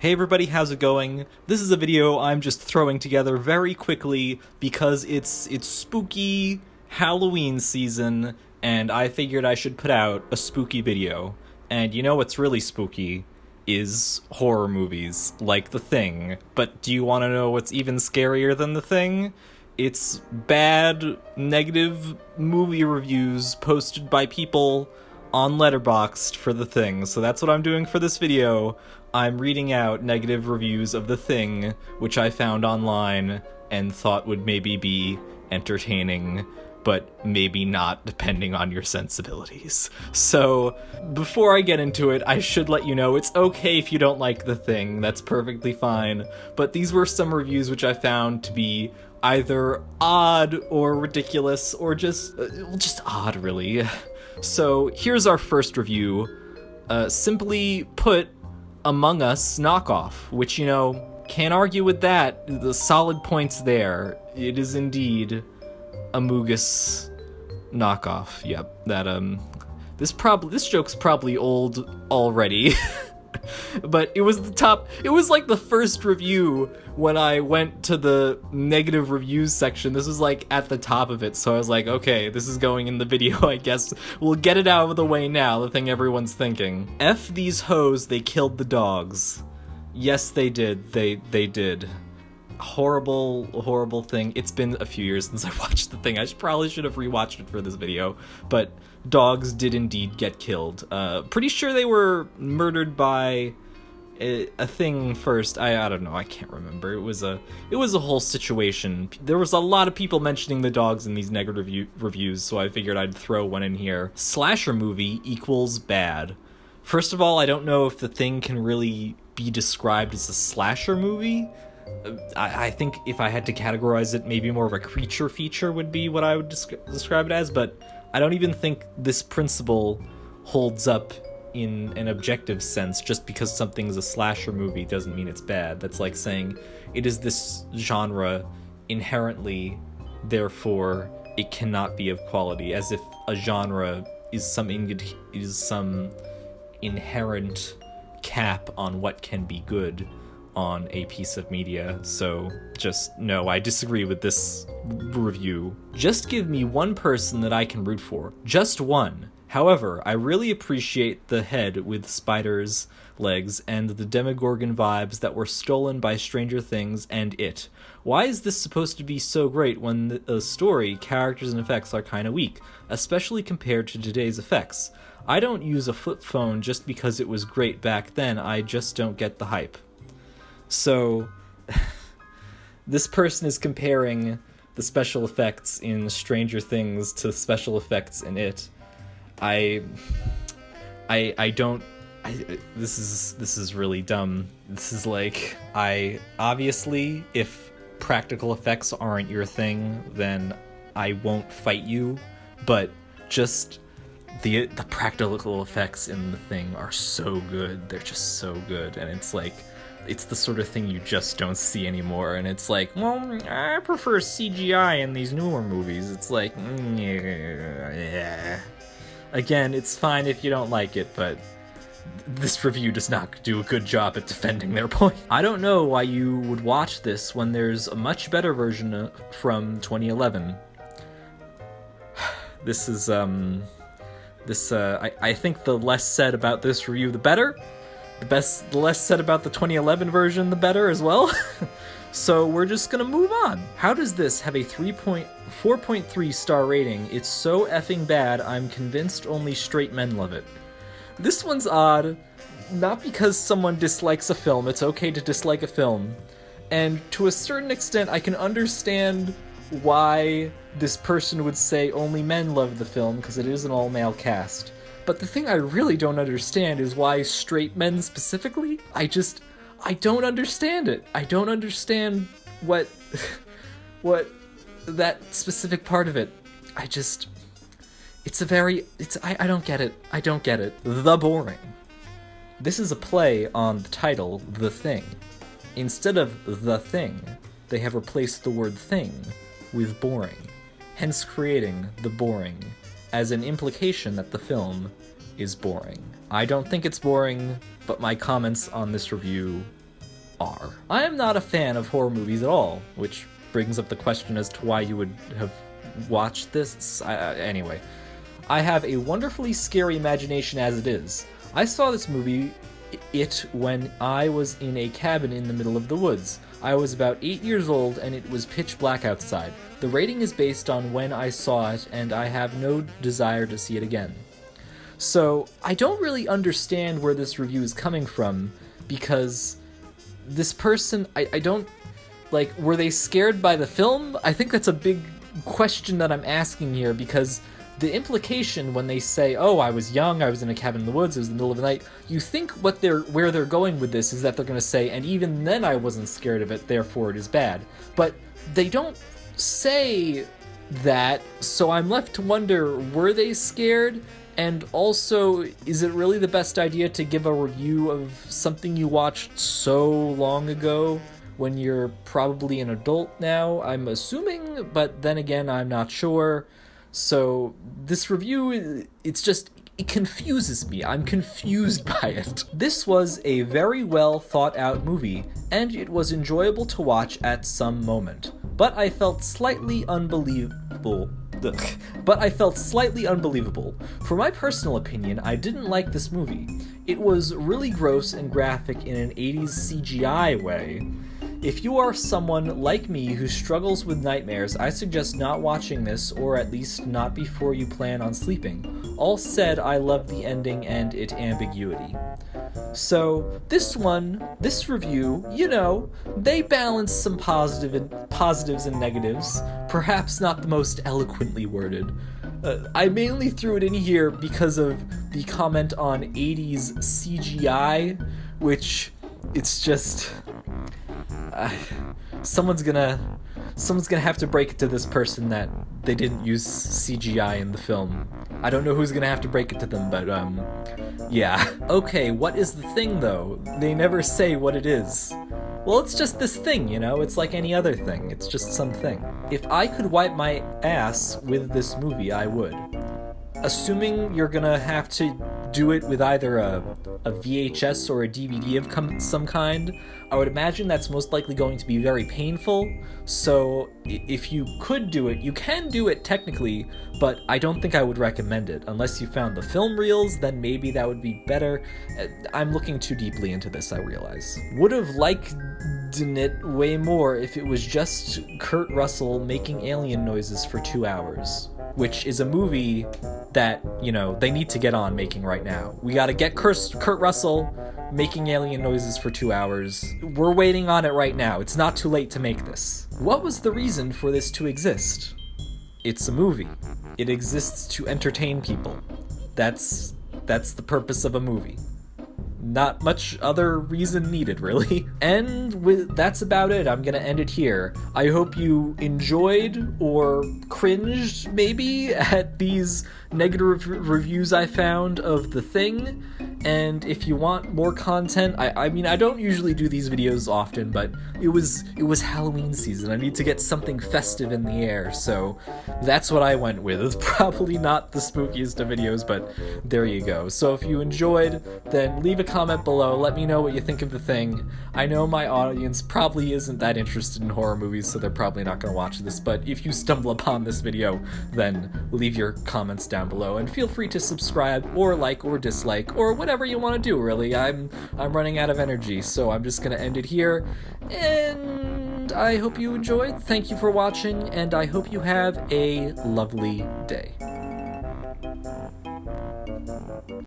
Hey everybody, how's it going? This is a video I'm just throwing together very quickly because it's spooky Halloween season and I figured I should put out a spooky video. And you know what's really spooky is horror movies like The Thing. But do you want to know what's even scarier than The Thing? It's bad, negative movie reviews posted by people on Letterboxd for The Thing. So that's what I'm doing for this video. I'm reading out negative reviews of The Thing, which I found online and thought would maybe be entertaining, but maybe not depending on your sensibilities. So, before I get into it, I should let you know it's okay if you don't like The Thing, that's perfectly fine, but these were some reviews which I found to be either odd or ridiculous or just odd, really. So, here's our first review. Simply put, Among Us knockoff, which, you know, can't argue with that. The solid points there. It is indeed Among Us knockoff. Yep, that this joke's probably old already. But it was like the first review when I went to the negative reviews section. This was like at the top of it, so I was like, okay, this is going in the video, I guess. We'll get it out of the way now, the thing everyone's thinking. F these hoes, they killed the dogs. Yes, they did. They did. Horrible thing. It's been a few years since I watched The Thing. I probably should have rewatched it for this video, but dogs did indeed get killed. Pretty sure they were murdered by a thing first. I don't know. I can't remember. It was a whole situation. There was a lot of people mentioning the dogs in these negative reviews, so I figured I'd throw one in here. Slasher movie equals bad. First of all, I don't know if The Thing can really be described as a slasher movie. I think if I had to categorize it, maybe more of a creature feature would be what I would describe it as, but I don't even think this principle holds up in an objective sense. Just because something is a slasher movie doesn't mean it's bad. That's like saying it is this genre inherently, therefore it cannot be of quality, as if a genre is some inherent cap on what can be good on a piece of media. So just no, I disagree with this review. Just give me one person that I can root for. Just one. However, I really appreciate the head with spiders' legs and the Demogorgon vibes that were stolen by Stranger Things and It. Why is this supposed to be so great when the story, characters, and effects are kinda weak, especially compared to today's effects? I don't use a flip phone just because it was great back then, I just don't get the hype. So, this person is comparing the special effects in Stranger Things to special effects in It. This is really dumb. This is like, obviously, if practical effects aren't your thing, then I won't fight you, but just the practical effects in The Thing are so good. They're just so good, and it's like, it's the sort of thing you just don't see anymore, and it's like, well, I prefer CGI in these newer movies. It's like, yeah. Again, it's fine if you don't like it, but this review does not do a good job at defending their point. I don't know why you would watch this when there's a much better version from 2011. This is, I think the less said about this review, the better. The less said about the 2011 version, the better as well. So we're just gonna move on. How does this have a 4.3 star rating? It's so effing bad, I'm convinced only straight men love it. This one's odd, not because someone dislikes a film. It's okay to dislike a film. And to a certain extent, I can understand why this person would say only men love the film, because it is an all-male cast. But the thing I really don't understand is why straight men specifically? I don't understand it. I don't understand what that specific part of it. I don't get it. I don't get it. The Boring. This is a play on the title, The Thing. Instead of The Thing, they have replaced the word thing with boring, hence creating The Boring, as an implication that the film is boring. I don't think it's boring, but my comments on this review are. I am not a fan of horror movies at all, which brings up the question as to why you would have watched this. Anyway, I have a wonderfully scary imagination as it is. I saw this movie, It, when I was in a cabin in the middle of the woods. I was about 8 years old and it was pitch black outside. The rating is based on when I saw it, and I have no desire to see it again. So, I don't really understand where this review is coming from, because this person, I don't, like, were they scared by the film? I think that's a big question that I'm asking here, because the implication when they say, oh, I was young, I was in a cabin in the woods, it was in the middle of the night, you think where they're going with this is that they're going to say, and even then I wasn't scared of it, therefore it is bad. But they don't say that, so I'm left to wonder, were they scared? And also, is it really the best idea to give a review of something you watched so long ago when you're probably an adult now? I'm assuming, but then again, I'm not sure. So this review, it confuses me. I'm confused by it. This was a very well thought out movie, and it was enjoyable to watch at some moment. But I felt slightly unbelievable. For my personal opinion, I didn't like this movie. It was really gross and graphic in an 80s CGI way. If you are someone like me who struggles with nightmares, I suggest not watching this, or at least not before you plan on sleeping. All said, I love the ending and its ambiguity. So, this review, they balance some positives and negatives, perhaps not the most eloquently worded. I mainly threw it in here because of the comment on 80s CGI, which, it's just... someone's gonna have to break it to this person that they didn't use CGI in the film. I don't know who's gonna have to break it to them, but yeah. Okay, what is the thing though? They never say what it is. Well, it's just this thing, it's like any other thing. It's just something. If I could wipe my ass with this movie, I would. Assuming you're gonna have to do it with either a VHS or a DVD of some kind, I would imagine that's most likely going to be very painful, so if you could do it, you can do it technically, but I don't think I would recommend it. Unless you found the film reels, then maybe that would be better. I'm looking too deeply into this, I realize. Would have liked it way more if it was just Kurt Russell making alien noises for 2 hours. Which is a movie that, they need to get on making right now. We gotta get Kurt Russell making alien noises for 2 hours. We're waiting on it right now. It's not too late to make this. What was the reason for this to exist? It's a movie. It exists to entertain people. That's the purpose of a movie. Not much other reason needed, really. And that's about it. I'm gonna end it here. I hope you enjoyed or cringed, maybe, at these negative reviews I found of The Thing. And if you want more content, I mean, I don't usually do these videos often, but it was Halloween season. I need to get something festive in the air, so that's what I went with. It's probably not the spookiest of videos, but there you go. So if you enjoyed, then leave a comment below. Let me know what you think of The Thing. I know my audience probably isn't that interested in horror movies, so they're probably not going to watch this, but if you stumble upon this video, then leave your comments down below, and feel free to subscribe, or like, or dislike, or whatever you want to do, really. I'm running out of energy, so I'm just going to end it here, and I hope you enjoyed. Thank you for watching, and I hope you have a lovely day.